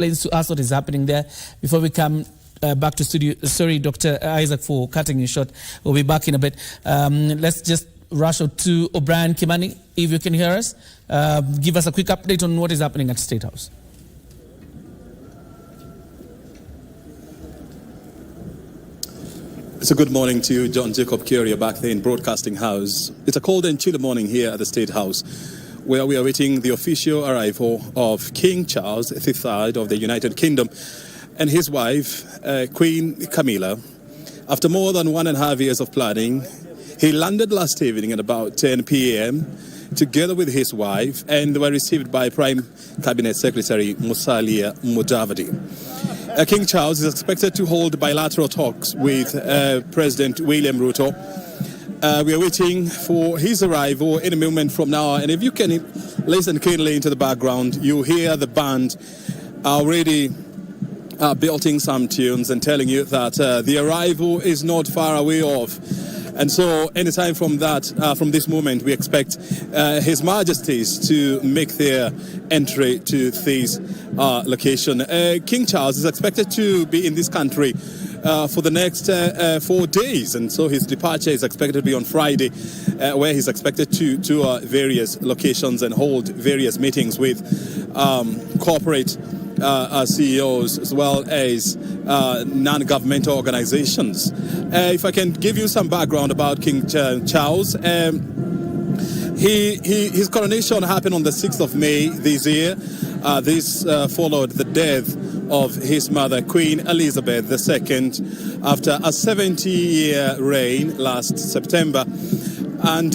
explains to us what is happening there before we come back to studio. Sorry, Dr. Isaac, for cutting you short. We'll be back in a bit. Let's just rush out to O'Brien Kimani, if you can hear us. Give us a quick update on what is happening at State House. So good morning to you, John Jacob Curia, back there in Broadcasting House. It's a cold and chilly morning here at the State House, where we are waiting the official arrival of King Charles III of the United Kingdom and his wife, Queen Camilla. After more than 1.5 years of planning, he landed last evening at about 10 p.m. together with his wife, and they were received by Prime Cabinet Secretary Musalia Mudavadi. King Charles is expected to hold bilateral talks with President William Ruto. We are waiting for his arrival in a moment from now, and if you can listen keenly into the background, you hear the band already belting some tunes and telling you that the arrival is not far away off. And so anytime from this moment, we expect His Majesties to make their entry to this location. King Charles is expected to be in this country for the next 4 days, and so his departure is expected to be on Friday, where he's expected to tour various locations and hold various meetings with corporate CEOs as well as non-governmental organizations. If I can give you some background about King Charles, his coronation happened on the 6th of May this year. This followed the death of his mother, Queen Elizabeth II, after a 70-year reign last September. And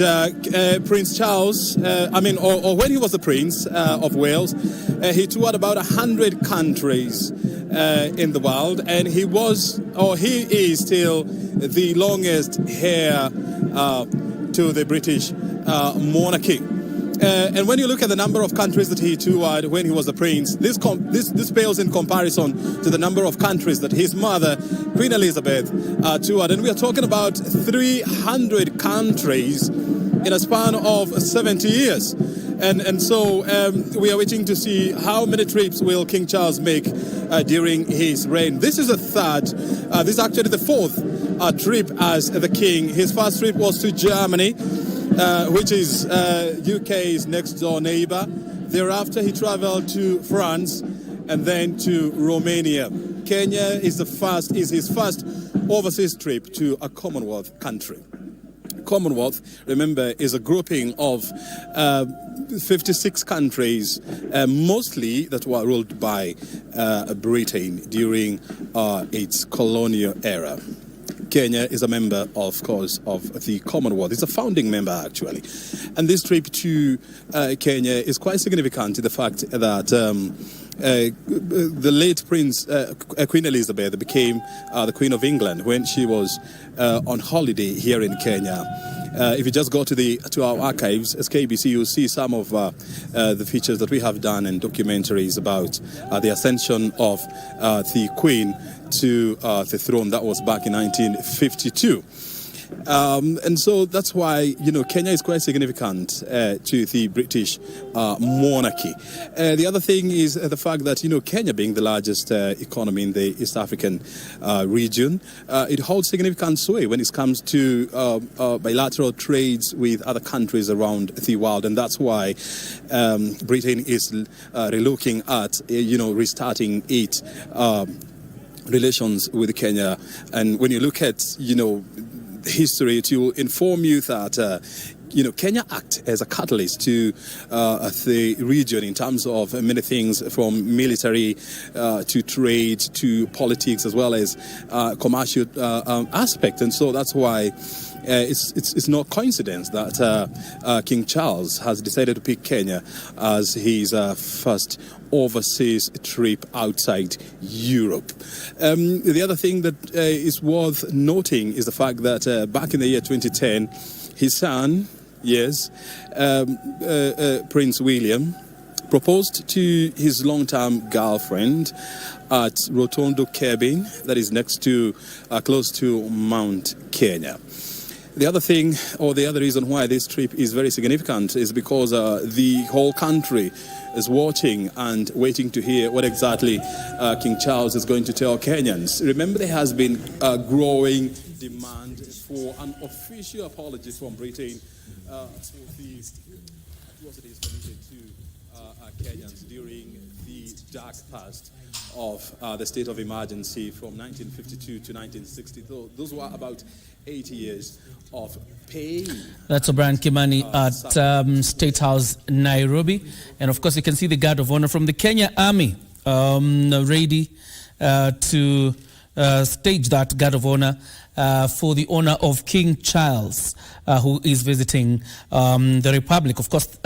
Prince Charles, or when he was the Prince of Wales, he toured about 100 countries in the world, and he is still the longest heir to the British monarchy. And when you look at the number of countries that he toured when he was a prince, this pales in comparison to the number of countries that his mother, Queen Elizabeth, toured. And we are talking about 300 countries in a span of 70 years. And so we are waiting to see how many trips will King Charles make during his reign. This is this is actually the fourth trip as the king. His first trip was to Germany, which is UK's next door neighbor. Thereafter, he traveled to France and then to Romania. Kenya is his first overseas trip to a Commonwealth country. Commonwealth, remember, is a grouping of 56 countries, mostly that were ruled by Britain during its colonial era. Kenya is a member, of course, of the Commonwealth. It's a founding member, actually. And this trip to Kenya is quite significant to the fact that the late Queen Elizabeth became the Queen of England when she was on holiday here in Kenya. If you just go to our archives as KBC, you'll see some of the features that we have done and documentaries about the ascension of the Queen to the throne. That was back in 1952. And so that's why, Kenya is quite significant to the British monarchy. The other thing is the fact that, Kenya being the largest economy in the East African region, it holds significant sway when it comes to bilateral trades with other countries around the world. And that's why Britain is relooking at, restarting its relations with Kenya. And when you look at, history, to inform you that Kenya acts as a catalyst to the region in terms of many things, from military to trade to politics, as well as commercial aspect. And so that's why it's no coincidence that King Charles has decided to pick Kenya as his first overseas trip outside Europe. The other thing that is worth noting is the fact that back in the year 2010, his son, Prince William, proposed to his long-term girlfriend at Rotondo Cabin, that is next to, close to Mount Kenya. The other thing, or the other reason why this trip is very significant is because the whole country is watching and waiting to hear what exactly King Charles is going to tell Kenyans. Remember, there has been a growing demand for an official apology from Britain for the atrocities committed to Kenyans during the dark past of the state of emergency from 1952 to 1960. Those were about 80 years of pain. That's O'Brien Kimani at State House, Nairobi. And of course, you can see the Guard of Honor from the Kenya Army ready to stage that Guard of Honor for the honor of King Charles, who is visiting the Republic. Of course,